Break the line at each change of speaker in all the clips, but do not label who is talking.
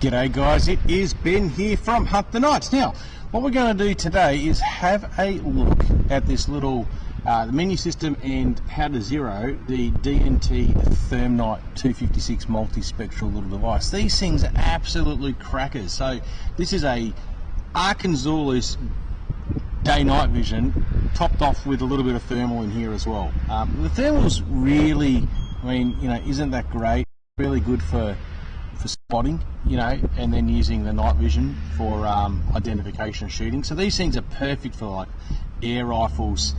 G'day guys, it is Ben here from Hunt the Nights. Now, what we're going to do today is have a look at this little the menu system and how to zero the DNT Thermnight 256 multispectral little device. These things are absolutely crackers. So this is a Arkansas day-night vision topped off with a little bit of thermal in here as well. The thermal's really, isn't that great? Really good for spotting, and then using the night vision for identification and shooting. So these things are perfect for like air rifles,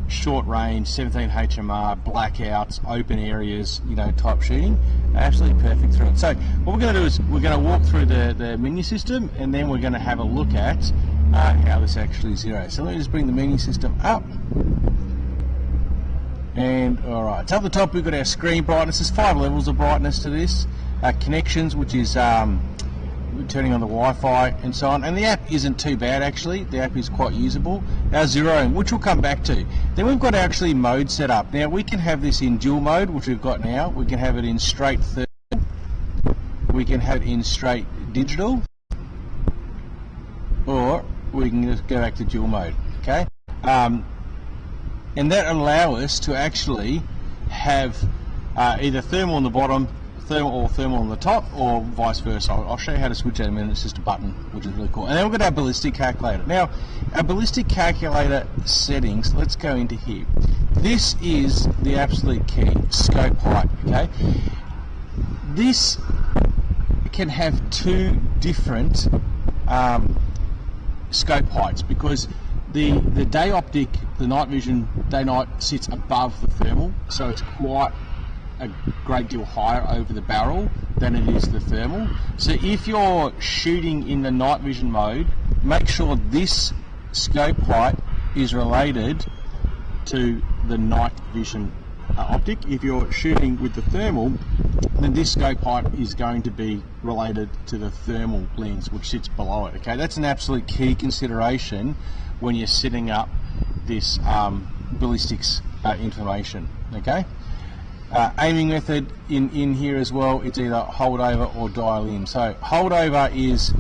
short range, 17 HMR, blackouts, open areas, type shooting. Absolutely perfect through it. So what we're going to do is we're going to walk through the menu system, and then we're going to have a look at how this actually zeroes. So let me just bring the menu system up. And alright, so at the top we've got our screen brightness. There's 5 levels of brightness to this. Connections, which is turning on the Wi-Fi and so on. And the app isn't too bad actually. The app is quite usable. Our zeroing, which we'll come back to. Then we've got actually mode set up. Now we can have this in dual mode, which we've got now. We can have it in straight thermal. We can have it in straight digital. Or we can just go back to dual mode. Okay. And that allow us to actually have either thermal on the bottom, thermal on the top, or vice versa. I'll show you how to switch that in a minute. It's just a button, which is really cool. And then we've got our ballistic calculator. Now, our ballistic calculator settings, let's go into here. This is the absolute key, scope height, okay? This can have 2 different scope heights because the day optic, the night vision, day-night sits above the thermal, so it's quite a great deal higher over the barrel than it is the thermal. So if you're shooting in the night vision mode, make sure this scope height is related to the night vision optic. If you're shooting with the thermal, then this scope height is going to be related to the thermal lens, which sits below it. Okay, that's an absolute key consideration when you're setting up this ballistics information. Okay, aiming method in here as well. It's either hold over or dial in. So hold over is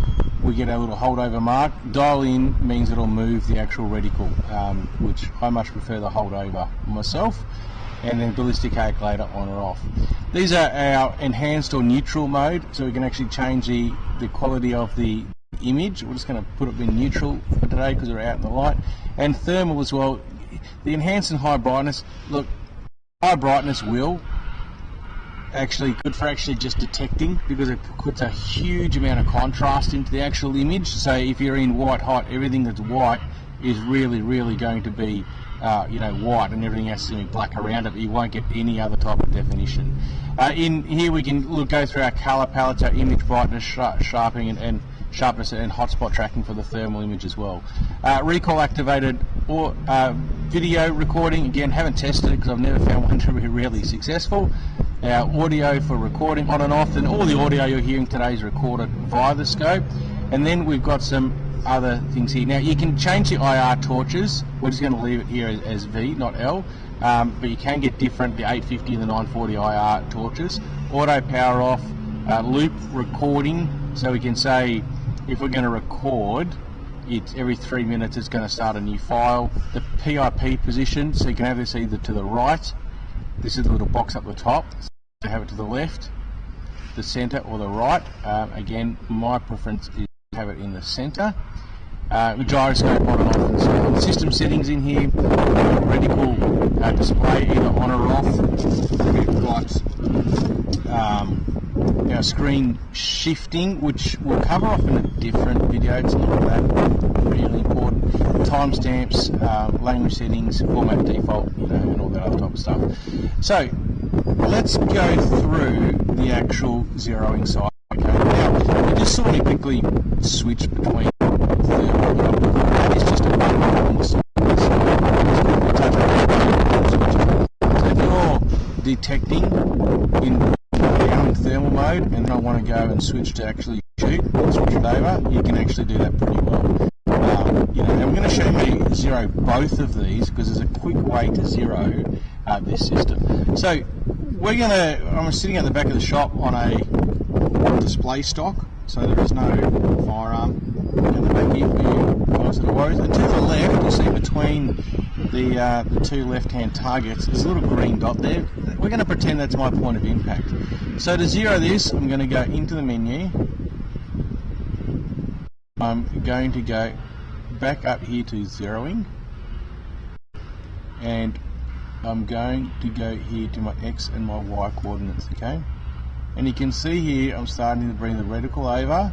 we get a little hold over mark. Dial in means it'll move the actual reticle, which I much prefer the hold over myself. And then ballistic calculator on or off. These are our enhanced or neutral mode, so we can actually change the quality of the image. We're just going to put it in neutral for today because we're out in the light. And thermal as well. The enhanced and high brightness, look, high brightness will actually good for actually just detecting because it puts a huge amount of contrast into the actual image. So if you're in white hot, everything that's white is really going to be white, and everything has to be black around it, but you won't get any other type of definition. In here we can go through our colour palettes, our image brightness, sharpening and sharpness and hotspot tracking for the thermal image as well. Recoil activated or video recording, again haven't tested it because I've never found one to be really successful. Our audio for recording on and off, and all the audio you're hearing today is recorded via the scope. And then we've got some other things here. Now you can change the IR torches. We're just going to leave it here as V, not L, but you can get different, the 850 and the 940 IR torches. Auto power off, loop recording, so we can say if we're going to record, it's every 3 minutes it's going to start a new file. The PIP position, so you can have this either to the right, this is the little box up the top, so have it to the left, the center or the right. Again, my preference is have it in the center. Gyroscope on and off, and so on. System settings in here, reticle display either on or off. We've got our screen shifting, which we'll cover off in a different video. It's not that really important. Timestamps, language settings, format default, and all that other type of stuff. So let's go through the actual zeroing side. Okay, now we just sort of quickly switch between thermal. That is just a button on the side. So if you're detecting in thermal mode and then I want to go and switch to actually shoot, switch it over, you can actually do that pretty well. And I'm going to show you how to zero both of these because there's a quick way to zero this system. So I'm sitting at the back of the shop on a on display stock, so there is no firearm in the back here for you guys that are worried. And to the left, you see between the two left-hand targets, there's a little green dot there. We're going to pretend that's my point of impact. So to zero this, I'm going to go into the menu. I'm going to go back up here to zeroing, and I'm going to go here to my X and my Y coordinates, okay? And you can see here I'm starting to bring the reticle over.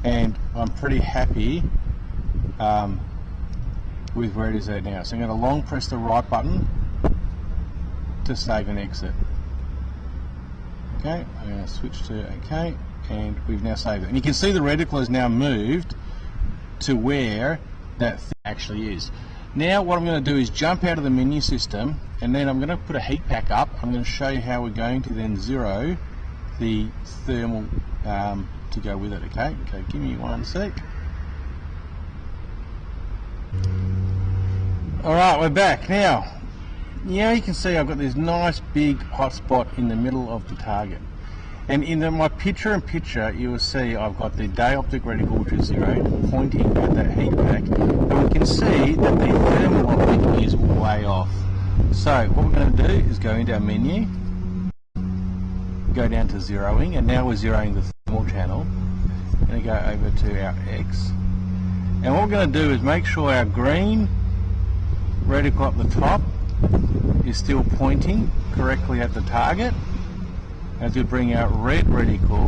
And I'm pretty happy with where it is at now. So I'm going to long press the right button to save and exit. Okay, I'm going to switch to OK, and we've now saved it. And you can see the reticle has now moved to where that thing actually is. Now what I'm going to do is jump out of the menu system, and then I'm going to put a heat pack up. I'm going to show you how we're going to then zero the thermal to go with it. Okay, give me one sec. Alright, we're back. Now, you can see I've got this nice big hot spot in the middle of the target. And in my picture-in-picture, you will see I've got the day optic reticle, which is zero, pointing at that heat pack. And we can see that the thermal optic is way off. So what we're going to do is go into our menu, go down to zeroing, and now we're zeroing the thermal channel. I'm going to go over to our X. And what we're going to do is make sure our green reticle up the top is still pointing correctly at the target, as we bring our red reticle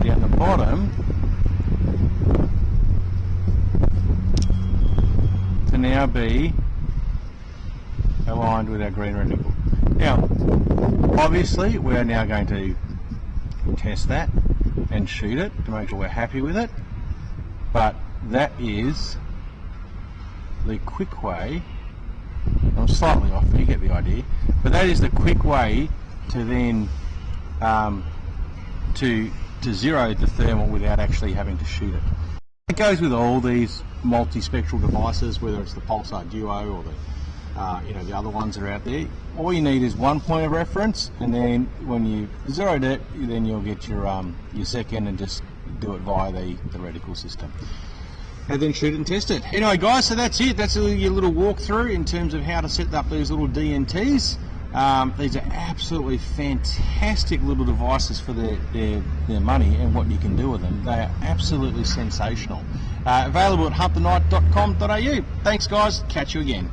down the bottom to now be aligned with our green reticle. Now, obviously, we are now going to test that and shoot it to make sure we're happy with it, but that is the quick way. I'm slightly off, but you get the idea. But that is the quick way to then to zero the thermal without actually having to shoot it. It goes with all these multispectral devices, whether it's the Pulsar Duo or the the other ones that are out there. All you need is one point of reference, and then when you zeroed it, then you'll get your second and just do it via the reticle system. And then shoot it and test it. Anyway guys, so that's it. That's your little walkthrough in terms of how to set up these little DNTs. These are absolutely fantastic little devices for their money and what you can do with them. They are absolutely sensational. Available at huntthenight.com.au. Thanks guys, catch you again.